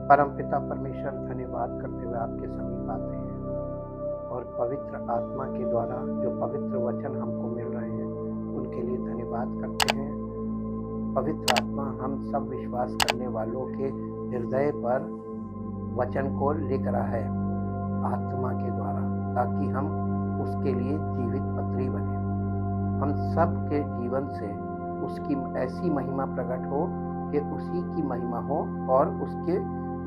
परमपिता परमेश्वर धन्यवाद करते हुए आपके समीप आते हैं और पवित्र आत्मा के द्वारा जो पवित्र वचन हमको मिल रहे हैं उनके लिए धन्यवाद करते हैं। पवित्र आत्मा हम सब विश्वास करने वालों के हृदय पर वचन को लिख रहा है आत्मा के द्वारा, ताकि हम उसके लिए जीवित पत्री बने। हम सब के जीवन से उसकी ऐसी महिमा प्रकट हो कि उसी की महिमा हो और उसके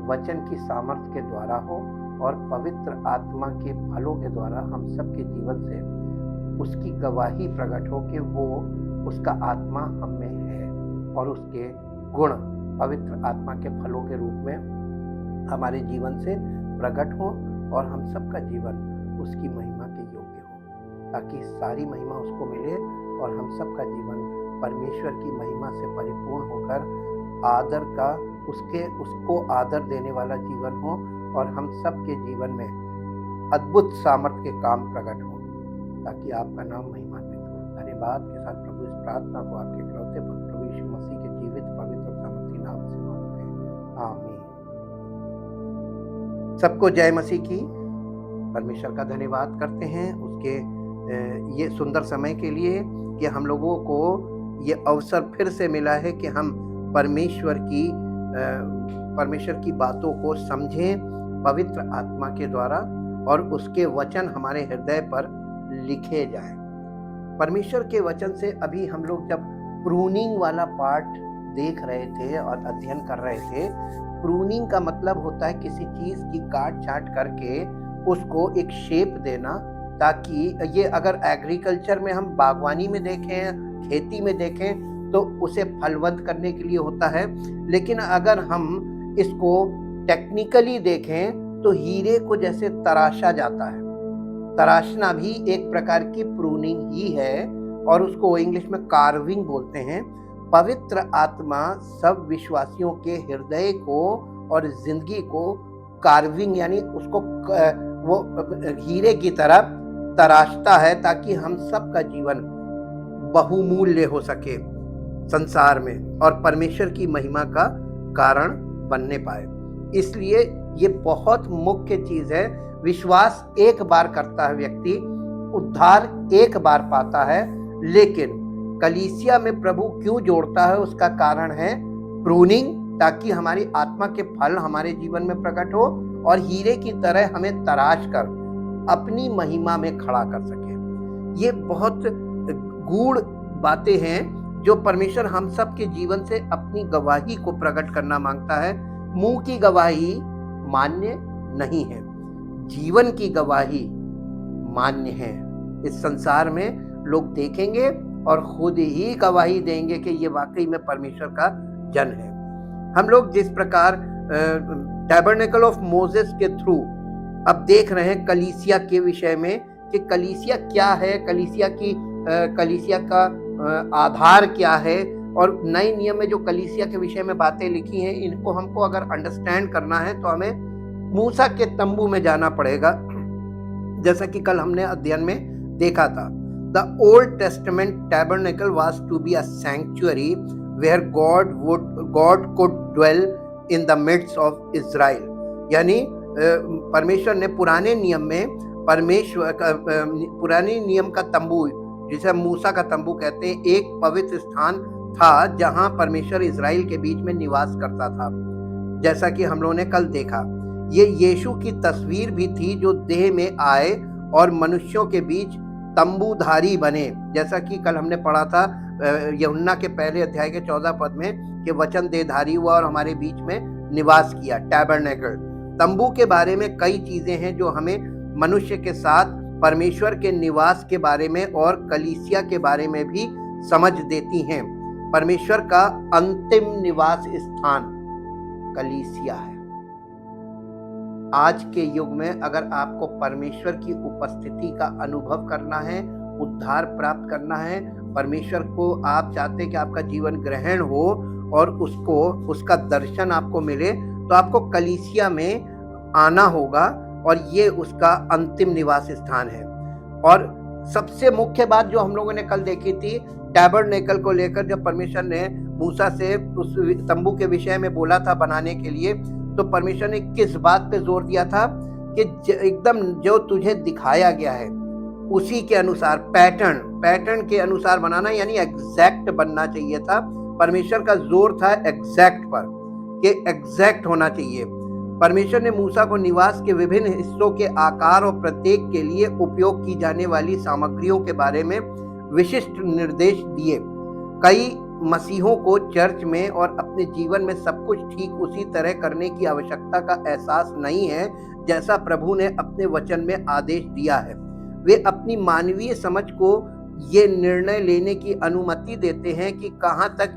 वचन की सामर्थ्य के द्वारा हो और पवित्र आत्मा के फलों के द्वारा हम सब के जीवन से उसकी गवाही प्रकट हो कि वो उसका आत्मा हम में है और उसके गुण पवित्र आत्मा के फलों के रूप में हमारे जीवन से प्रकट हो और हम सबका जीवन उसकी महिमा के योग्य हो, ताकि सारी महिमा उसको मिले और हम सबका जीवन परमेश्वर की महिमा से परिपूर्ण होकर आदर का उसको आदर देने वाला जीवन हो और हम सबके जीवन में अद्भुत सामर्थ्य के काम प्रकट हो, ताकि आपका नाम महिमान्वित हो। धन्यवाद के साथ प्रभु इस प्रार्थना को आपके इकलौते पुत्र प्रभु यीशु मसीह के जीवित पवित्र और सामर्थी नाम से मांगते हैं, आमीन। सबको जय मसीह की। परमेश्वर का धन्यवाद करते हैं उसके ये सुंदर समय के लिए कि हम लोगों को ये अवसर फिर से मिला है कि हम परमेश्वर की बातों को समझें पवित्र आत्मा के द्वारा और उसके वचन हमारे हृदय पर लिखे जाएं। परमेश्वर के वचन से अभी हम लोग जब प्रूनिंग वाला पार्ट देख रहे थे और अध्ययन कर रहे थे, प्रूनिंग का मतलब होता है किसी चीज की काट छाट करके उसको एक शेप देना, ताकि ये अगर एग्रीकल्चर में हम बागवानी में देखें, खेती में देखें तो उसे फलवंत करने के लिए होता है। लेकिन अगर हम इसको टेक्निकली देखें तो हीरे को जैसे तराशा जाता है, तराशना भी एक प्रकार की प्रूनिंग ही है और उसको इंग्लिश में कार्विंग बोलते हैं। पवित्र आत्मा सब विश्वासियों के हृदय को और जिंदगी को कार्विंग यानी उसको वो हीरे की तरह तराशता है, ताकि हम सब का जीवन बहुमूल्य हो सके संसार में और परमेश्वर की महिमा का कारण बनने पाए। इसलिए ये बहुत मुख्य चीज है। विश्वास एक बार करता है व्यक्ति, उद्धार एक बार पाता है, लेकिन कलीसिया में प्रभु क्यों जोड़ता है उसका कारण है प्रूनिंग, ताकि हमारी आत्मा के फल हमारे जीवन में प्रकट हो और हीरे की तरह हमें तराश कर अपनी महिमा में खड़ा कर सके। ये बहुत गूढ़ बातें हैं जो परमेश्वर हम सब के जीवन से अपनी गवाही को प्रकट करना मांगता है। मुंह की गवाही मान्य नहीं है, जीवन की गवाही मान्य है। इस संसार में लोग देखेंगे और खुद ही गवाही देंगे कि ये वाकई में परमेश्वर का जन है। हम लोग जिस प्रकार टैबरनेकल ऑफ मोसेस के थ्रू अब देख रहे हैं कलीसिया के विषय में कि कलीसिया क्या है, कलीसिया का आधार क्या है, और नए नियम में जो कलीसिया के विषय में बातें लिखी हैं इनको हमको अगर अंडरस्टैंड करना है तो हमें मूसा के तंबू में जाना पड़ेगा, जैसा कि कल हमने अध्ययन में देखा था। The Old Testament tabernacle was to be a sanctuary where God could dwell in the midst of Israel. यानी परमेश्वर ने पुराने नियम का तंबू, जिसे मूसा का तंबू कहते हैं, एक पवित्र स्थान था जहां परमेश्वर इजराइल के बीच में निवास करता था। जैसा कि हम लोगों ने कल देखा, ये यीशु की तस्वीर भी थी जो देह में आए और मनुष्यों के बीच तंबूधारी बने, जैसा कि कल हमने पढ़ा था यूहन्ना के पहले अध्याय के 14 पद में कि वचन देहधारी हुआ और हमारे बीच में निवास किया। टैबरनेकल तंबू के बारे में कई चीजें हैं जो हमें मनुष्य के साथ परमेश्वर के निवास के बारे में और कलीसिया के बारे में भी समझ देती हैं। परमेश्वर का अंतिम निवास स्थान कलीसिया है। आज के युग में अगर आपको परमेश्वर की उपस्थिति का अनुभव करना है, उद्धार प्राप्त करना है, परमेश्वर को आप चाहते कि आपका जीवन ग्रहण हो और उसका दर्शन आपको मिले, तो आपको कलीसिया में आना होगा और ये उसका अंतिम निवास स्थान है। और सबसे मुख्य बात जो हम लोगों ने कल देखी थी, टैबरनेकल को लेकर जब परमेश्वर ने मूसा से उस तंबू के विषय में बोला था बनाने के लिए, तो परमेश्वर ने किस बात पे जोर दिया था कि एकदम जो तुझे दिखाया गया है उसी के अनुसार पैटर्न के अनुसार बनाना, यानी एग्जैक्ट बनना चाहिए था। परमेश्वर का जोर था एग्जैक्ट पर, कि एग्जैक्ट होना चाहिए। परमेश्वर ने मूसा को निवास के विभिन्न हिस्सों के आकार और प्रत्येक के लिए उपयोग की जाने वाली सामग्रियों के बारे में विशिष्ट निर्देश दिए। कई मसीहों को चर्च में और अपने जीवन में सब कुछ ठीक उसी तरह करने की आवश्यकता का एहसास नहीं है जैसा प्रभु ने अपने वचन में आदेश दिया है। वे अपनी मानवीय समझ को ये निर्णय लेने की अनुमति देते हैं कि कहाँ तक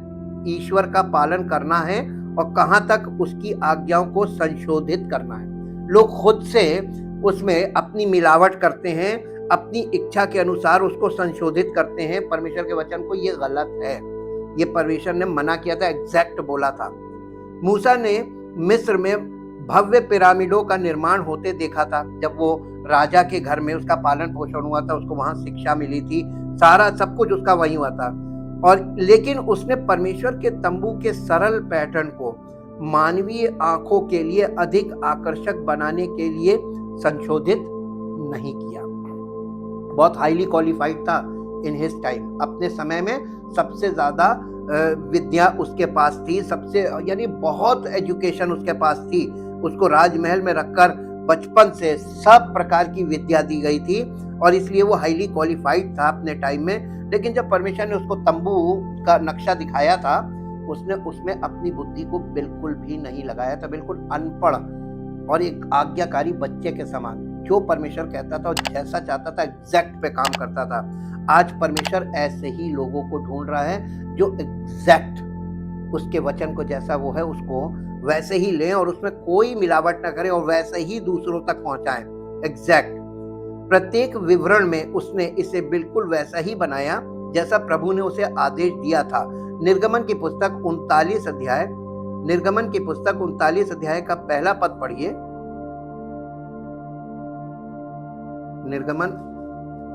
ईश्वर का पालन करना है और कहाँ तक उसकी आज्ञाओं को संशोधित करना है। लोग खुद से उसमें अपनी मिलावट करते हैं, अपनी इच्छा के अनुसार उसको संशोधित करते हैं। परमेश्वर के वचन को ये गलत है, ये परमेश्वर ने मना किया था, एग्जैक्ट बोला था। मूसा ने मिस्र में भव्य पिरामिडों का निर्माण होते देखा था। जब वो राजा के घर में उसका पालन पोषण हुआ था, उसको वहां शिक्षा मिली थी, सारा सब कुछ उसका वही हुआ था। और लेकिन उसने परमेश्वर के तंबू के सरल पैटर्न को मानवीय आंखों के लिए अधिक आकर्षक बनाने के लिए संशोधित नहीं किया। बहुत हाईली क्वालिफाइड था इन हिज टाइम, अपने समय में सबसे ज्यादा विद्या उसके पास थी, सबसे यानी बहुत एजुकेशन उसके पास थी। उसको राजमहल में रखकर बचपन से सब प्रकार की विद्या दी गई थी और इसलिए वो हाईली क्वालिफाइड था अपने टाइम में। लेकिन जब परमेश्वर ने उसको तंबू का नक्शा दिखाया था, उसने उसमें अपनी बुद्धि को बिल्कुल भी नहीं लगाया था, बिल्कुल अनपढ़ और एक आज्ञाकारी बच्चे के समान जो परमेश्वर कहता था और जैसा चाहता था एग्जैक्ट पे काम करता था। आज परमेश्वर ऐसे ही लोगों को ढूंढ रहा है जो एग्जैक्ट उसके वचन को जैसा वो है उसको वैसे ही लें और उसमें कोई मिलावट ना करें और वैसे ही दूसरों तक पहुंचाएं। एग्जैक्ट प्रत्येक विवरण में उसने इसे बिल्कुल वैसा ही बनाया जैसा प्रभु ने उसे आदेश दिया था। निर्गमन की पुस्तक 39 अध्याय का पहला पद पढ़िए। निर्गमन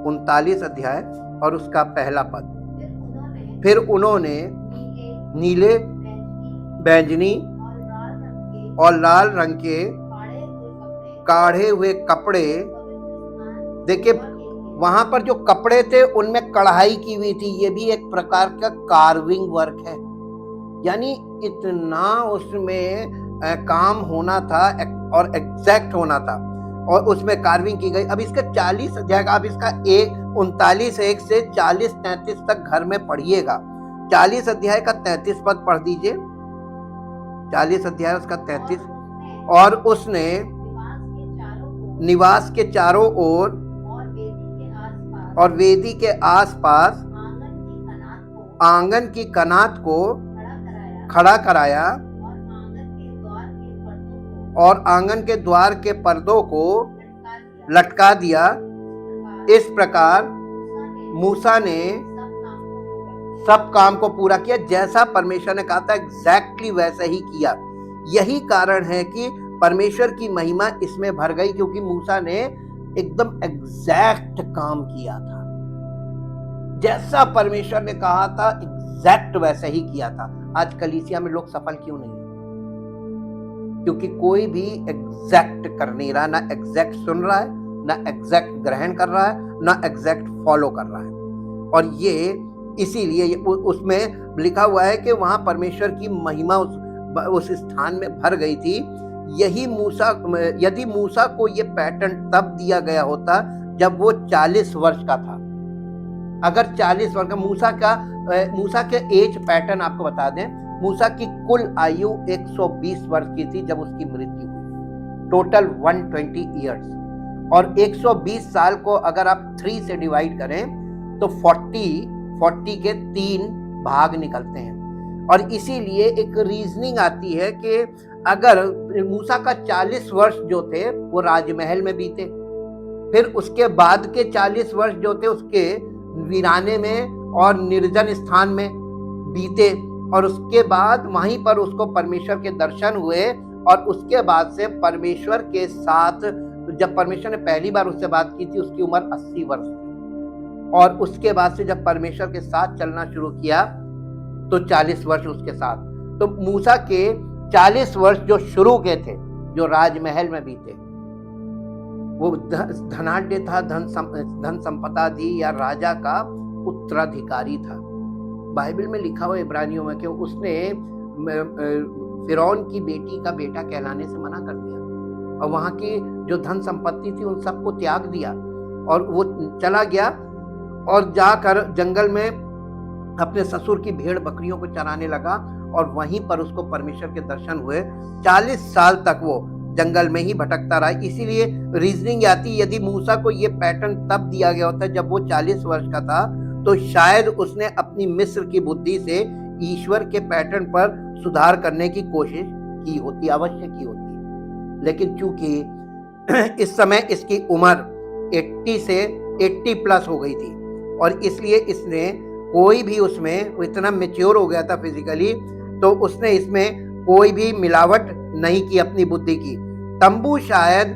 39 अध्याय और उसका पहला पद। फिर उन्होंने नीले, बैंगनी और लाल रंग के काढ़े हुए कपड़े, देखिए वहां पर जो कपड़े थे उनमें कढ़ाई की हुई थी। ये भी एक प्रकार का कार्विंग वर्क है, यानी इतना उसमें काम होना था और एग्जैक्ट होना था और उसमें कार्विंग की गई। अब इसका 40 अध्याय का, अब इसका 39:1 से 40-33 तक घर में पढ़िएगा। 40 अध्याय का 33 पद पढ़ दीजिए। 40 अध्याय उसका 33। और उसने निवास के चारों ओर और वेदी के आसपास आंगन की कनात को खड़ा कराया और आंगन के द्वार के पर्दों को लटका दिया। इस प्रकार मूसा ने सब काम को पूरा किया जैसा परमेश्वर ने कहा था, एग्जैक्टली वैसा ही किया। यही कारण है कि परमेश्वर की महिमा इसमें भर गई, क्योंकि मूसा ने एकदम एग्जैक्ट काम किया था, जैसा परमेश्वर ने कहा था एग्जैक्ट वैसा ही किया था। आज कलीसिया में लोग सफल क्यों नहीं है? क्योंकि कोई भी एग्जैक्ट कर नहीं रहा, ना एग्जैक्ट सुन रहा है, ना एग्जैक्ट ग्रहण कर रहा है, ना एग्जैक्ट फॉलो कर रहा है। और ये इसीलिए उसमें लिखा हुआ है कि वहां परमेश्वर की महिमा उस स्थान में भर गई थी। यदि मूसा को ये पैटर्न तब दिया गया होता जब वो 40 वर्ष का था। अगर 40 वर्ष का मूसा के एज पैटर्न आपको बता दें, मूसा की कुल आयु 120 वर्ष की थी जब उसकी मृत्यु हुई, टोटल 120 ईयर्स। और 120 साल को अगर आप 3 से डिवाइड करें तो 40 के 3 भाग निकलते हैं। और इसीलिए एक रीजनिंग आती है कि अगर मूसा का 40 वर्ष जो थे वो राजमहल में बीते, फिर उसके बाद के 40 वर्ष जो थे उसके वीराने में और निर्जन स्थान में बीते, और उसके बाद वहीं पर उसको परमेश्वर के दर्शन हुए। और उसके बाद से परमेश्वर के साथ, जब परमेश्वर ने पहली बार उससे बात की थी उसकी उम्र 80 वर्ष थी, और उसके बाद से जब परमेश्वर के साथ चलना शुरू किया तो 40 वर्ष उसके साथ। तो मूसा के 40 वर्ष जो शुरू के थे, जो राजमहल में बीते, वो धनाढ्य था, धन संपदा थी, या राजा का उत्तराधिकारी था। बाइबल में लिखा हुआ इब्रानियों में कि उसने फिरौन की बेटी का बेटा कहलाने से मना कर दिया, और वहां की जो धन संपत्ति थी उन सबको त्याग दिया, और वो चला गया और जाकर जंगल में अपने ससुर की भेड़ बकरियों को चराने लगा, और वहीं पर उसको परमेश्वर के दर्शन हुए। 40 साल तक वो जंगल में ही भटकता रहा। इसीलिए रीजनिंग आती, यदि मूसा को ये पैटर्न तब दिया गया होता जब वो 40 वर्ष का था, तो शायद उसने अपनी मिस्र की बुद्धि से ईश्वर के पैटर्न पर सुधार करने की कोशिश की होती, अवश्य की होती। लेकिन चूंकि इस समय इसकी उम्र 80 से 80 प्लस हो गई थी, और इसलिए इसने कोई भी उसमें इतना मैच्योर हो गया था फिजिकली, तो उसने इसमें कोई भी मिलावट नहीं की अपनी बुद्धि की। तंबू शायद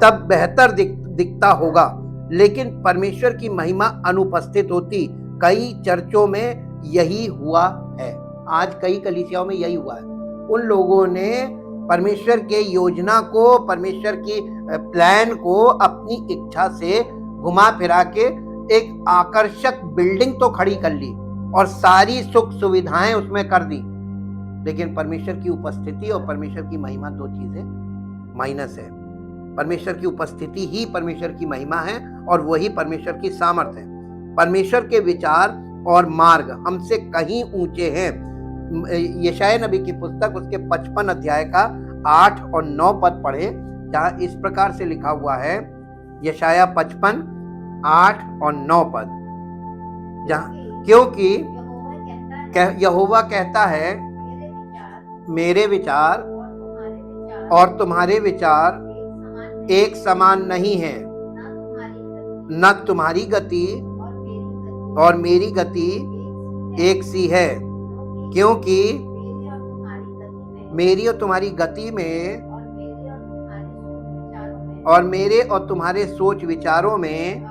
तब बेहतर दिखता होगा, लेकिन परमेश्वर की महिमा अनुपस्थित होती। कई चर्चों में यही हुआ है, आज कई कलीसियाओं में यही हुआ है। उन लोगों ने परमेश्वर के योजना को, परमेश्वर की प्लान को अपनी इच्छा से घुमा फिरा के एक आकर्षक बिल्डिंग तो खड़ी कर ली और सारी सुख सुविधाएं उसमें कर दी, लेकिन परमेश्वर की उपस्थिति और परमेश्वर की महिमा दो चीजें माइनस है। परमेश्वर की उपस्थिति ही परमेश्वर की महिमा है, और वही परमेश्वर की सामर्थ्य है। परमेश्वर के विचार और मार्ग हमसे कहीं ऊंचे हैं। यशायाह नबी की पुस्तक उसके 55 अध्याय का 8 और 9 पद पढ़े, जहां इस प्रकार से लिखा हुआ है। यशायाह 55 8 और 9 पद, जहां क्योंकि यहोवा कहता है, मेरे विचार और तुम्हारे विचार एक समान नहीं है, न तुम्हारी गति और मेरी गति एक सी है, क्योंकि मेरी और तुम्हारी गति में और मेरे और तुम्हारे सोच विचारों में,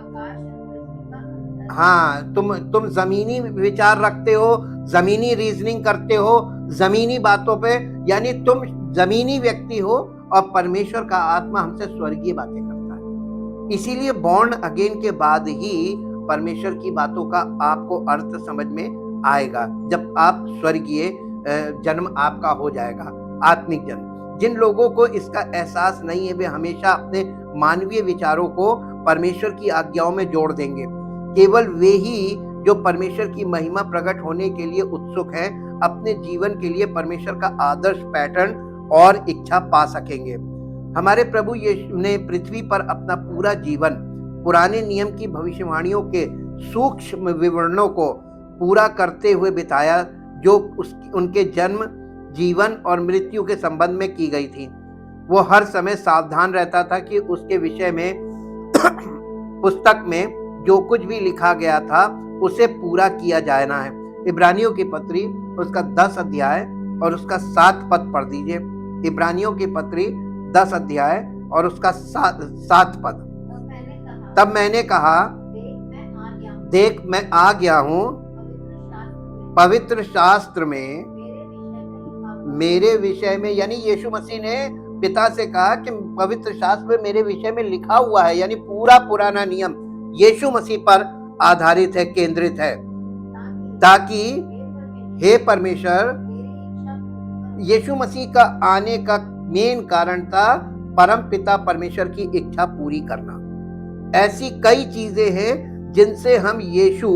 हाँ, तुम जमीनी विचार रखते हो, जमीनी रीजनिंग करते हो, जमीनी बातों पे, यानी तुम जमीनी व्यक्ति हो, और परमेश्वर का आत्मा हमसे स्वर्गीय बातें करता है। इसीलिए बॉर्न अगेन के बाद ही परमेश्वर की बातों का आपको अर्थ समझ में आएगा, जब आप स्वर्गीय जन्म आपका हो जाएगा, आत्मिक जन्म। जिन लोगों को इसका एहसास नहीं है, वे हमेशा अपने मानवीय विचारों को परमेश्वर की आज्ञाओं में जोड़ देंगे। केवल वे ही जो परमेश्वर की महिमा प्रकट होने के लिए उत्सुक हैं, अपने जीवन के लिए परमेश्वर का आदर्श पैटर्न और इच्छा पा सकेंगे। हमारे प्रभु यीशु ने पृथ्वी पर अपना पूरा जीवन पुराने नियम की भविष्यवाणियों के सूक्ष्म विवरणों को पूरा करते हुए बिताया, जो उनके जन्म, जीवन और मृत्यु के संबंध में की गई थी। वो हर समय सावधान रहता था कि उसके विषय में पुस्तक में जो कुछ भी लिखा गया था उसे पूरा किया जाना है। इब्रानियों की पत्री उसका 10 अध्याय और उसका 7 पद पढ़ दीजिए। इब्रानियों की पत्री 10 अध्याय और उसका 7 पद। तब मैंने कहा, देख मैं आ गया हूँ, पवित्र शास्त्र में मेरे विषय में, यानी यीशु मसीह ने पिता से कहा कि पवित्र शास्त्र में मेरे विषय में लिखा हुआ है, यानी पूरा पुराना नियम यीशु मसीह पर आधारित है, केंद्रित है, ताकि हे परमेश्वर, यीशु मसीह का आने का मेन कारण था परम पिता परमेश्वर की इच्छा पूरी करना। ऐसी कई चीजें हैं जिनसे हम यीशु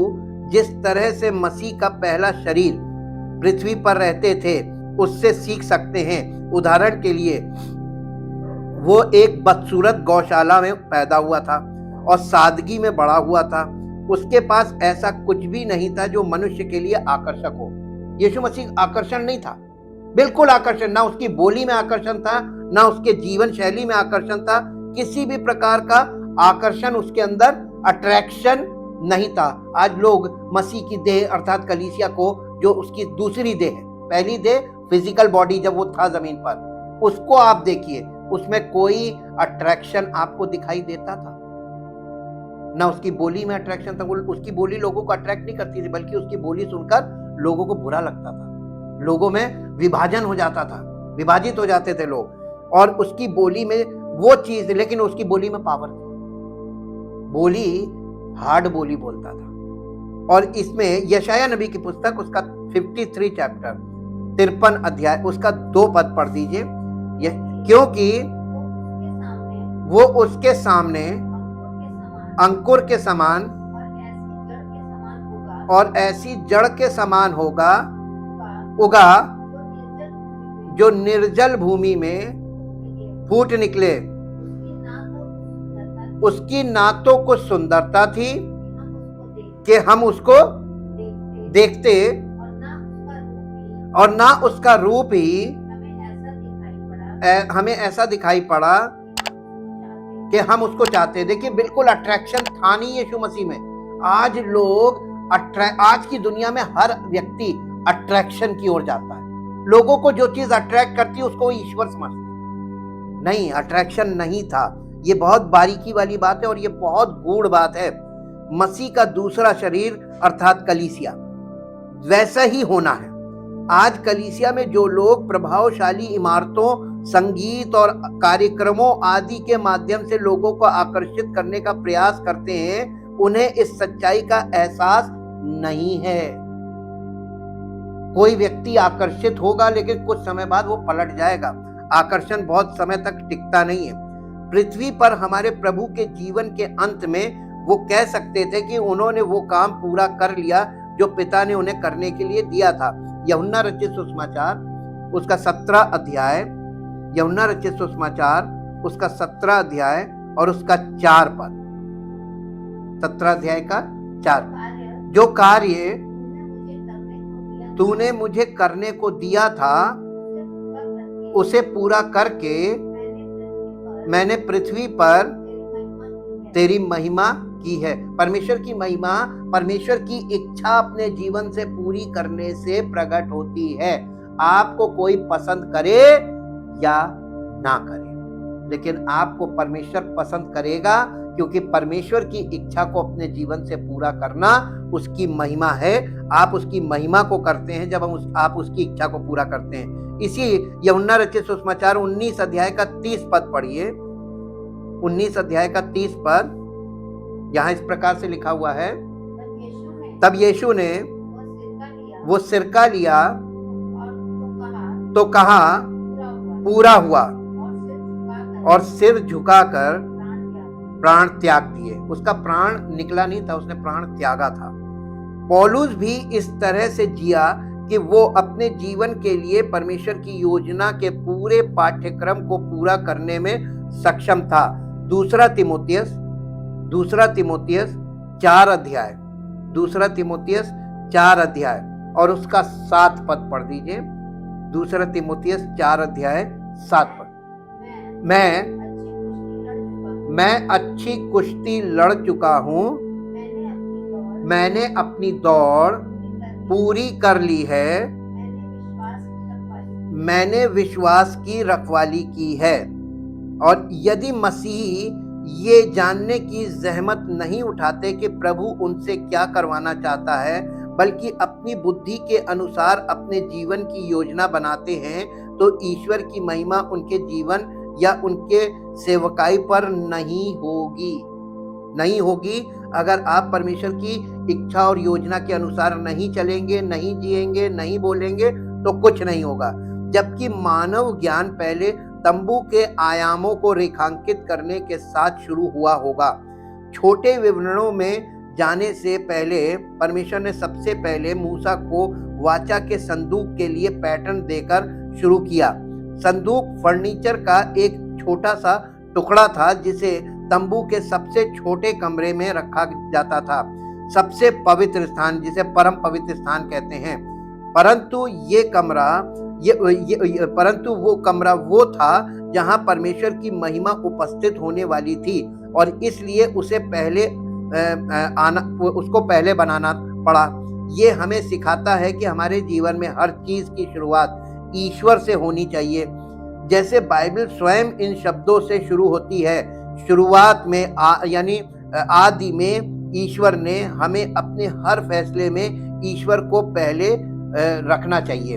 जिस तरह से मसीह का पहला शरीर पृथ्वी पर रहते थे उससे सीख सकते हैं। उदाहरण के लिए, वो एक बदसूरत गौशाला में पैदा हुआ था और सादगी में बड़ा हुआ था। उसके पास ऐसा कुछ भी नहीं था जो मनुष्य के लिए आकर्षक हो। यीशु मसीह आकर्षण नहीं था, बिल्कुल आकर्षण, ना उसकी बोली में आकर्षण था, ना उसके जीवन शैली में आकर्षण था। किसी भी प्रकार का आकर्षण उसके अंदर, अट्रैक्शन नहीं था। आज लोग मसीह की देह अर्थात कलीसिया को, जो उसकी दूसरी देह है, पहली देह फिजिकल बॉडी जब वो था जमीन पर, उसको आप देखिए, उसमें कोई अट्रैक्शन आपको दिखाई देता था? ना उसकी बोली में अट्रैक्शन था। उसकी बोली लोगों को अट्रैक्ट नहीं करती थी, बल्कि उसकी बोली सुनकर लोगों को बुरा लगता था, लोगों में विभाजन हो जाता था, विभाजित हो जाते थे लोग, और उसकी बोली में वो चीज, लेकिन उसकी बोली में पावर थी, बोली हार्ड बोली बोलता था। और इसमें यशाया नबी की पुस्तक उसका 53 चैप्टर 53 अध्याय उसका 2 पद पढ़ दीजिए। क्योंकि वो उसके सामने अंकुर के समान और ऐसी जड़ के समान होगा उगा जो निर्जल भूमि में फूट निकले। उसकी ना तो कुछ सुंदरता थी कि हम उसको देखते, और ना उसका रूप ही हमें ऐसा दिखाई पड़ा कि हम उसको चाहते। देखिए, बिल्कुल अट्रैक्शन था नहीं यीशु मसीह में। आज लोग आज की दुनिया में हर व्यक्ति अट्रैक्शन की ओर जाता है। लोगों को जो चीज अट्रैक्ट करती है उसको ईश्वर समझते। नहीं, अट्रैक्शन नहीं था। ये बहुत बारीकी वाली बात है और ये बहुत गूढ़ बात है। मसीह का दूसरा शरीर अर्थात कलीसिया वैसा ही होना है। आज कलीसिया में जो लोग प्रभावशाली इमारतों, संगीत और कार्यक्रमों आदि के माध्यम से लोगों को आकर्षित करने का प्रयास करते हैं, उन्हें इस सच्चाई का एहसास नहीं है। कोई व्यक्ति आकर्षित होगा लेकिन कुछ समय बाद वो पलट जाएगा। आकर्षण बहुत समय तक टिकता नहीं है। पृथ्वी पर हमारे प्रभु के जीवन के अंत में वो कह सकते थे कि उन्होंने वो काम पूरा कर लिया जो पिता ने उन्हें करने के लिए दिया था। यूहन्ना रचित सुसमाचार उसका 17 अध्याय, यूहन्ना रचित सुसमाचार उसका 17 अध्याय और उसका 4 पद, 17 अध्याय का 4, जो कार्य तूने मुझे करने को दिया था उसे पूरा करके मैंने पृथ्वी पर तेरी महिमा की है। परमेश्वर की महिमा परमेश्वर की इच्छा अपने जीवन से पूरी करने से प्रकट होती है। आपको कोई पसंद करे या ना करे, लेकिन आपको परमेश्वर पसंद करेगा, क्योंकि परमेश्वर की इच्छा को अपने जीवन से पूरा करना उसकी महिमा है। आप उसकी महिमा को करते हैं जब आप उसकी इच्छा को पूरा करते हैं। इसी यूहन्ना रचित सुसमाचार 19 अध्याय का 30 पद पढ़िए। 19 अध्याय का 30 पद यहाँ इस प्रकार से लिखा हुआ है, तब यीशु ने वो सिरका लिया तो कहा पूरा हुआ, और सिर झुकाकर प्राण त्याग दिए। उसका प्राण निकला नहीं था, उसने प्राण त्यागा था। पौलुस भी इस तरह से जिया कि वो अपने जीवन के लिए परमेश्वर की योजना के पूरे पाठ्यक्रम को पूरा करने में सक्षम था। दूसरा तिमोथियस 4 अध्याय, दूसरा तिमोथियस 4 अध्याय और उसका 7 पद पढ़ दीजिए। दूसरा तिमोथियस 4 अध्याय 7 पद, मैं अच्छी कुश्ती लड़ चुका हूं, मैंने अपनी दौड़ पूरी कर ली है, मैंने विश्वास की रखवाली की है। और यदि मसीही ये जानने की जहमत नहीं उठाते कि प्रभु उनसे क्या करवाना चाहता है, बल्कि अपनी बुद्धि के अनुसार अपने जीवन की योजना बनाते हैं, तो ईश्वर की महिमा उनके जीवन या उनके सेवकाई पर नहीं होगी। अगर आप परमेश्वर की इच्छा और योजना के अनुसार नहीं चलेंगे, नहीं जिएंगे, नहीं बोलेंगे, तो कुछ नहीं होगा। जबकि मानव ज्ञान पहले तंबू के आयामों को रेखांकित करने के साथ शुरू हुआ होगा। छोटे विवरणों में जाने से पहले परमेश्वर ने सबसे पहले मूसा को वाचा के संदूक के लिए पैटर्न देकर शुरू किया। संदूक फर्नीचर का एक छोटा सा टुकड़ा था जिसे तंबू के सबसे छोटे कमरे में रखा जाता था, सबसे पवित्र स्थान, जिसे परम पवित्र स्थान कहते हैं। परंतु वो कमरा वो था जहां परमेश्वर की महिमा उपस्थित होने वाली थी, और इसलिए उसको पहले बनाना पड़ा। ये हमें सिखाता है कि हमारे जीवन में हर चीज की शुरुआत ईश्वर से होनी चाहिए। जैसे बाइबल स्वयं इन शब्दों से शुरू होती है, शुरुआत में यानी आदि में ईश्वर ने, हमें अपने हर फैसले में ईश्वर को पहले रखना चाहिए,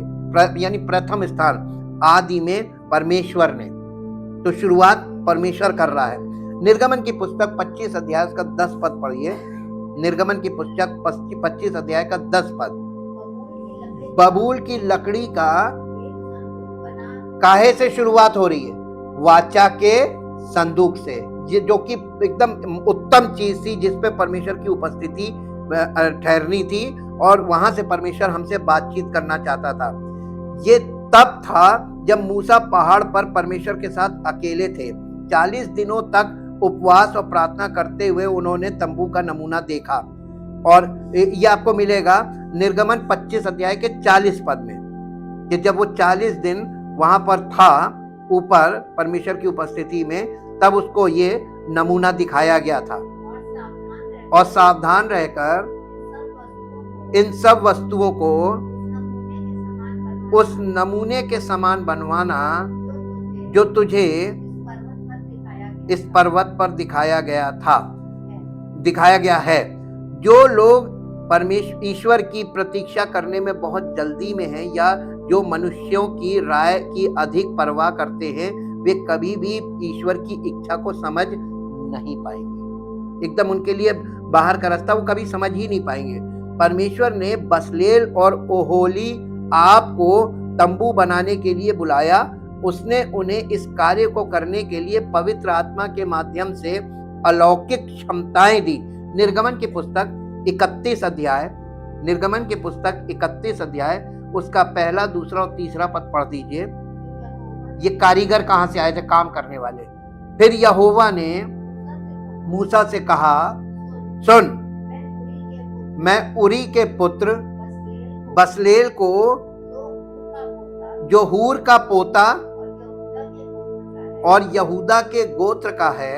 यानी प्रथम स्थान। आदि में परमेश्वर ने। तो शुरुआत परमेश्वर कर रहा है। निर्गमन की पुस्तक 25 अध्याय का 10 पद पढ़िए। निर्गमन की पुस्तक 25 अध्याय का 10 पद। बबूल की लकड़ी का काहे से शुरुआत हो रही है? वाचा के संदूक से, ये जो कि एकदम उत्तम चीज थी, जिसपे परमेश्वर की उपस्थिति ठहरनी थी और वहां से परमेश्वर हमसे बातचीत करना चाहता था। ये तब था जब मूसा पहाड़ पर परमेश्वर के साथ अकेले थे। 40 दिनों तक उपवास और प्रार्थना करते हुए उन्होंने तंबू का नमूना देखा, और ये आपको मिलेगा निर्गमन 25 अध्याय के 40 पद में, कि जब वो 40 दिन वहां पर था ऊपर परमेश्वर की उपस्थिति में, तब उसको ये नमूना दिखाया गया था। और सावधान रहकर इन सब वस्तुओं को उस नमूने के समान बनवाना जो तुझे इस पर्वत पर दिखाया गया है। जो लोग ईश्वर की प्रतीक्षा करने में बहुत जल्दी में हैं, या जो मनुष्यों की राय की अधिक परवाह करते हैं, वे कभी भी ईश्वर की इच्छा को समझ नहीं पाएंगे। एकदम उनके लिए बाहर का रास्ता वो कभी समझ ही नहीं पाएंगे। परमेश्वर ने बसलेल और ओहोली आपको तंबू बनाने के लिए बुलाया। उसने उन्हें इस कार्य को करने के लिए पवित्र आत्मा के माध्यम से अलौकिक क्षमताएं दी। निर्गमन की पुस्तक 31 अध्याय, निर्गमन की पुस्तक 31 अध्याय उसका पहला, दूसरा और तीसरा पद पढ़ दीजिए। ये कारीगर कहां से आए थे? काम करने वाले। फिर यहोवा ने मूसा से कहा, सुन, मैं उरी के पुत्र बसलेल को, जो हूर का पोता और यहूदा के गोत्र का है,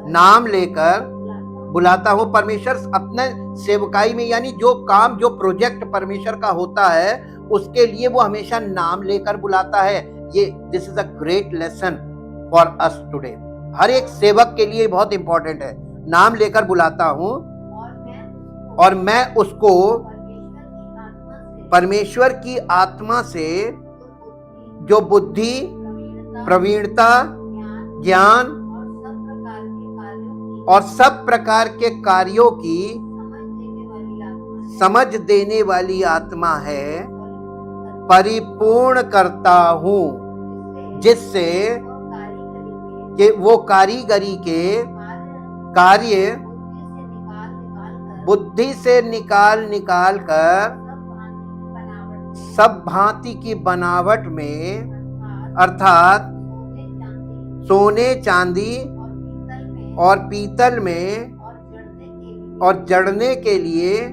नाम लेकर बुलाता हूं। परमेश्वर अपने सेवकाई में, यानी जो काम, जो प्रोजेक्ट परमेश्वर का होता है, उसके लिए वो हमेशा नाम लेकर बुलाता है। ये this is a great lesson for us today. हर एक सेवक के लिए बहुत इंपॉर्टेंट है। नाम लेकर बुलाता हूं और मैं उसको परमेश्वर की आत्मा से जो बुद्धि, प्रवीणता, ज्ञान और सब प्रकार के कार्यों की समझ देने वाली आत्मा है, परिपूर्ण करता हूं, जिससे कि वो कारीगरी के कार्य बुद्धि से निकाल कर सब भांति की बनावट में, अर्थात सोने, चांदी और पीतल में, और जड़ने के लिए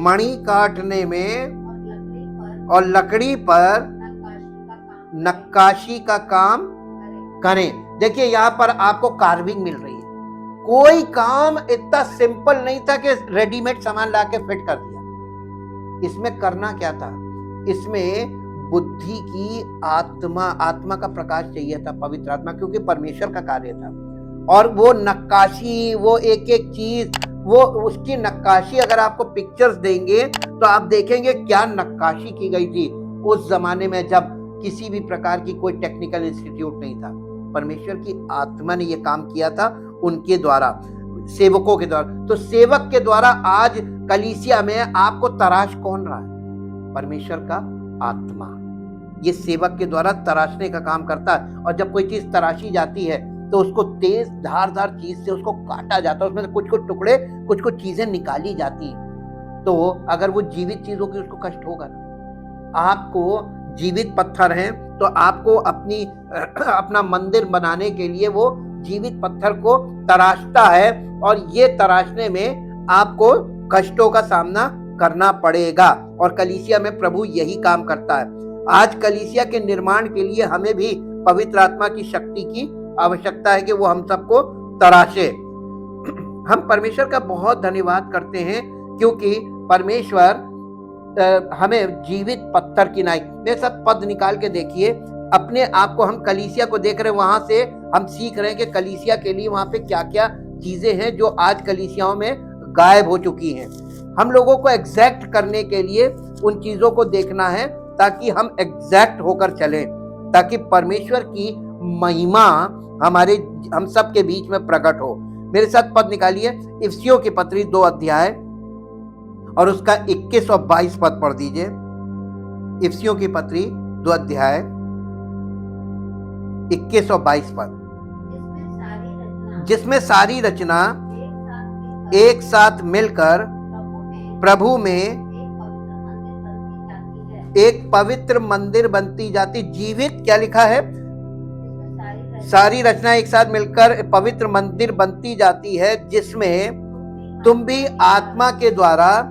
मणि काटने में और लकड़ी पर नक्काशी का काम करें। देखिए यहाँ पर आपको कार्विंग मिल रही है। कोई काम इतना सिंपल नहीं था कि रेडीमेड सामान लाके फिट कर दिया। इसमें करना क्या था? इसमें बुद्धि की आत्मा का प्रकाश चाहिए था, पवित्र आत्मा, क्योंकि परमेश्वर का कार्य था। और वो नक्काशी, वो एक एक चीज, वो उसकी नक्काशी, अगर आपको पिक्चर्स देंगे तो आप देखेंगे क्या नक्काशी की गई थी उस जमाने में, जब किसी भी प्रकार की कोई टेक्निकल इंस्टीट्यूट नहीं था। परमेश्वर की आत्मा ने ये काम किया था उनके द्वारा, सेवकों के द्वारा। तो सेवक के द्वारा आज कलीसिया में आपको तराश कौन रहा है? परमेश्वर का आत्मा। ये सेवक के द्वारा तराशने का काम करता है। और जब कोई चीज तराशी जाती है तो उसको तेज धारदार चीज से उसको काटा जाता है, उसमें से कुछ कुछ टुकड़े, कुछ कुछ चीजें निकाली जाती हैं। तो अगर वो जीवित चीज होगी उसको कष्ट होगा ना। आपको जीवित पत्थर हैं तो आपको अपना मंदिर बनाने के लिए वो जीवित पत्थर को तराशता है, और ये तराशने में आपको कष्टों का सामना करना पड़ेगा। और कलीसिया में प्रभु यही काम करता है। आज कलीसिया के निर्माण के लिए हमें भी पवित्र आत्मा की शक्ति की आवश्यकता है कि वो हम सबको तराशे। हम परमेश्वर का बहुत धन्यवाद करते हैं, क्योंकि परमेश्वर हमें जीवित पत्थर की नाई, मेरे साथ पद निकाल के देखिए। अपने आप को, हम कलीसिया को देख रहे हैं, वहां से हम सीख रहे हैं कि कलीसिया के लिए वहां पे क्या क्या चीजें हैं जो आज कलीसियाओं में गायब हो चुकी हैं। हम लोगों को एग्जैक्ट करने के लिए उन चीजों को देखना है ताकि हम एग्जैक्ट होकर चलें, ताकि परमेश्वर की महिमा हम सब के बीच में प्रकट हो। मेरे साथ पद निकालिए, इफिसियों की पत्री 2 अध्याय और उसका 21 और 22 पद पढ़ दीजिए। इफिसियों की पत्री 2 अध्याय 21 और 22 पद। जिसमें सारी रचना एक साथ मिलकर प्रभु में एक पवित्र मंदिर बनती जाती। जीवित, क्या लिखा है? सारी रचना एक साथ मिलकर पवित्र मंदिर बनती जाती है, जिसमें तुम भी आत्मा के द्वारा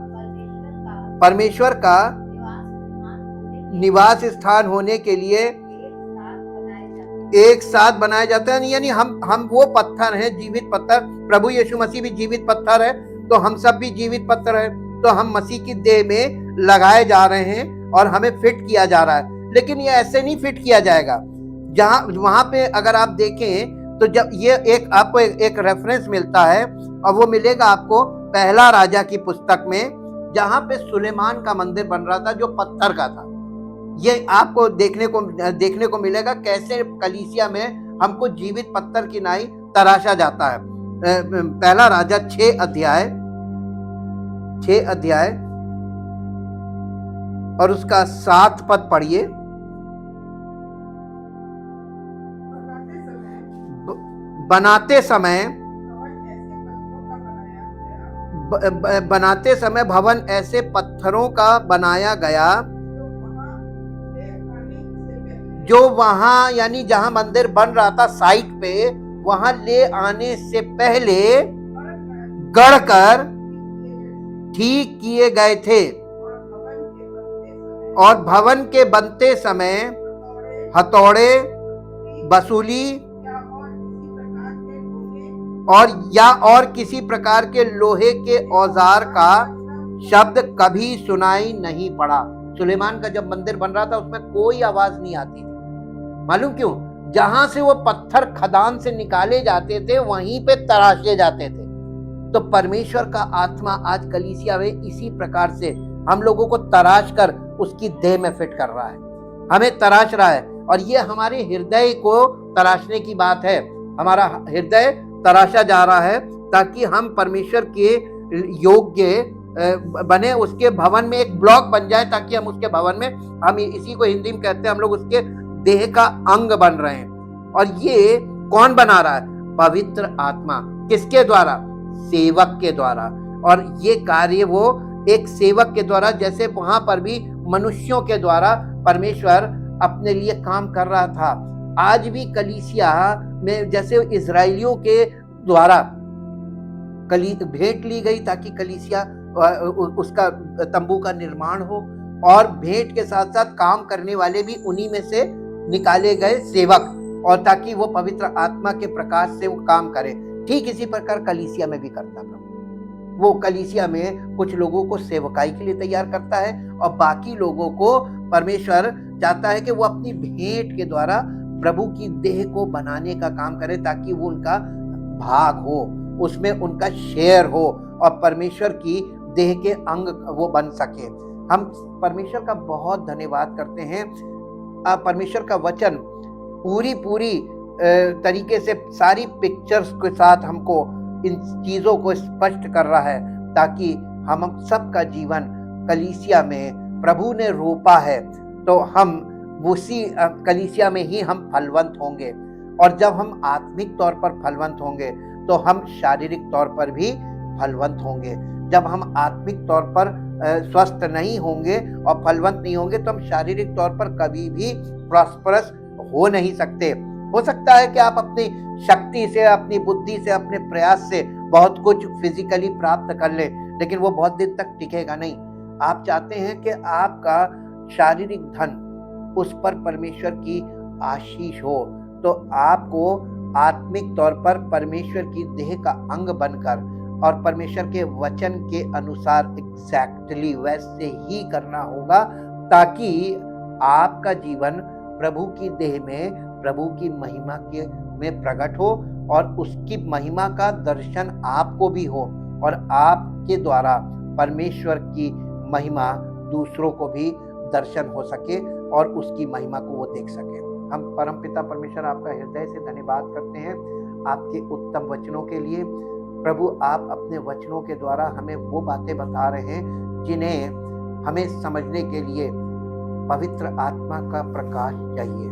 परमेश्वर का निवास स्थान होने के लिए एक साथ बनाए जाते हैं। यानी हम वो पत्थर हैं, जीवित पत्थर। प्रभु यीशु मसीह भी जीवित पत्थर है, तो हम सब भी जीवित पत्थर है। तो हम मसीह की देह में लगाए जा रहे हैं और हमें फिट किया जा रहा है। लेकिन ये ऐसे नहीं फिट किया जाएगा। वहां पे अगर आप देखें तो जब ये आपको एक रेफरेंस मिलता है, और वो मिलेगा आपको पहला राजा की पुस्तक में, जहां पे सुलेमान का मंदिर बन रहा था जो पत्थर का था। ये आपको देखने को मिलेगा कैसे कलीसिया में हमको जीवित पत्थर की नाई तराशा जाता है। पहला राजा 6 अध्याय और उसका 7 पद पढ़िए। बनाते समय भवन ऐसे पत्थरों का बनाया गया, जो वहां यानी जहां मंदिर बन रहा था साइट पे, वहां ले आने से पहले गढ़कर ठीक किए गए थे, और भवन के बनते समय हथौड़े, बसूली और किसी प्रकार के लोहे के औजार का शब्द कभी सुनाई नहीं पड़ा। सुलेमान का जब मंदिर बन रहा था उसमें कोई आवाज नहीं आती थी। मालूम क्यों? जहां से वो पत्थर खदान से निकाले जाते थे वहीं पे तराशे जाते थे। तो परमेश्वर का आत्मा आज कलीसिया में इसी प्रकार से हम लोगों को तराश कर उसकी देह में फिट कर रहा है, हमें तराश रहा है। और ये हमारे हृदय को तराशने की बात है। हमारा हृदय तराशा जा रहा है ताकि हम परमेश्वर के योग्य बने, उसके भवन में एक ब्लॉक बन जाए, ताकि हम उसके भवन में, हम इसी को हिंदी में कहते हैं, हम लोग उसके देह का अंग बन रहे हैं। और ये कौन बना रहा है? पवित्र आत्मा। किसके द्वारा? सेवक के द्वारा। और ये कार्य वो एक सेवक के द्वारा, जैसे वहां पर भी मनुष्यों के द्वारा परमेश्वर अपने लिए काम कर रहा था, आज भी कलीसिया में जैसे इजराइलियों के द्वारा भेंट ली गई ताकि कलीसिया उसका तंबू का निर्माण हो, और भेंट के साथ साथ काम करने वाले भी उन्हीं में से निकाले गए सेवक, और ताकि वो पवित्र आत्मा के प्रकाश से वो काम करे। ठीक इसी प्रकार कलीसिया में भी करता प्रभु। वो कलीसिया में कुछ लोगों को सेवकाई के लिए तैयार करता है, और बाकी लोगों को परमेश्वर चाहता है कि वो अपनी भेंट के द्वारा प्रभु की देह को बनाने का काम करे, ताकि वो उनका भाग हो, उसमें उनका शेयर हो, और परमेश्वर की देह के अंग वो बन सके। हम परमेश्वर का बहुत धन्यवाद करते हैं। परमेश्वर का वचन पूरी तरीके से सारी पिक्चर्स के साथ हमको इन चीजों को स्पष्ट कर रहा है, ताकि हम सबका जीवन कलीसिया में प्रभु ने रोपा है, तो हम उसी कलीसिया में ही हम फलवंत होंगे। और जब हम आत्मिक तौर पर फलवंत होंगे तो हम शारीरिक तौर पर भी फलवंत होंगे। जब हम आत्मिक तौर पर स्वस्थ नहीं होंगे और फलवंत नहीं होंगे, तो हम शारीरिक तौर पर कभी भी प्रॉस्परस हो नहीं सकते। हो सकता है कि आप अपनी शक्ति से, अपनी बुद्धि से, अपने प्रयास से बहुत कुछ फिजिकली प्राप्त कर ले, लेकिन वो बहुत दिन तक टिकेगा नहीं। आप चाहते हैं कि आपका शारीरिक धन, उस पर परमेश्वर की आशीष हो, तो आपको आत्मिक तौर पर परमेश्वर की देह का अंग बनकर और परमेश्वर के वचन के अनुसार एग्जैक्टली वैसे ही करना होगा, ताकि आपका जीवन प्रभु की देह में, प्रभु की महिमा के में प्रकट हो, और उसकी महिमा का दर्शन आपको भी हो, और आपके द्वारा परमेश्वर की महिमा दूसरों को भी दर्शन हो सके और उसकी महिमा को वो देख सके। हम परमपिता परमेश्वर आपका हृदय से धन्यवाद करते हैं आपके उत्तम वचनों के लिए। प्रभु, आप अपने वचनों के द्वारा हमें वो बातें बता रहे हैं जिन्हें हमें समझने के लिए पवित्र आत्मा का प्रकाश चाहिए।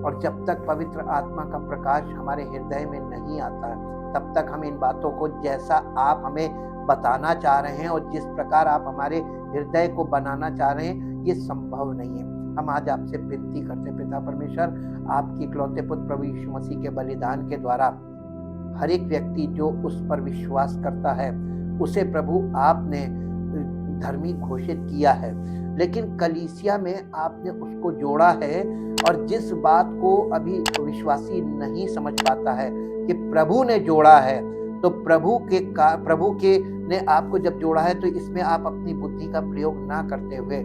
और जब तक पवित्र आत्मा का प्रकाश हमारे हृदय में नहीं आता, तब तक हम इन बातों को जैसा आप हमें बताना चाह रहे हैं और जिस प्रकार आप हमारे हृदय को बनाना चाह रहे हैं, ये संभव नहीं है। हम आज आपसे विनती करते हैं पिता परमेश्वर, आपके इकलौते पुत्र प्रभु यीशु मसीह के बलिदान के द्वारा हर एक व्यक्ति जो उस पर विश्वास करता है, उसे प्रभु आपने धर्मी घोषित किया है, लेकिन कलीसिया में आपने उसको जोड़ा है। और जिस बात को अभी विश्वासी नहीं समझ पाता है कि प्रभु ने जोड़ा है, तो प्रभु के ने आपको जब जोड़ा है, तो इसमें आप अपनी बुद्धि का प्रयोग ना करते हुए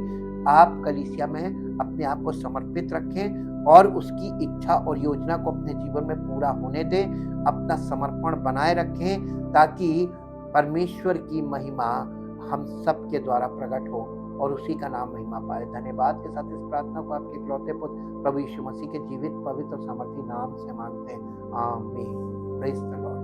आप कलीसिया में अपने आप को समर्पित रखें और उसकी इच्छा और योजना को अपने जीवन में पूरा होने दें। अपना समर्पण बनाए रखें ताकि परमेश्वर की महिमा हम सब के द्वारा प्रकट हो और उसी का नाम महिमा पाए। धन्यवाद के साथ इस प्रार्थना को आपके इकलौते पुत्र प्रभु यीशु मसीह के जीवित, पवित्र और सामर्थी नाम से मांगते हैं। आमीन। Praise the Lord.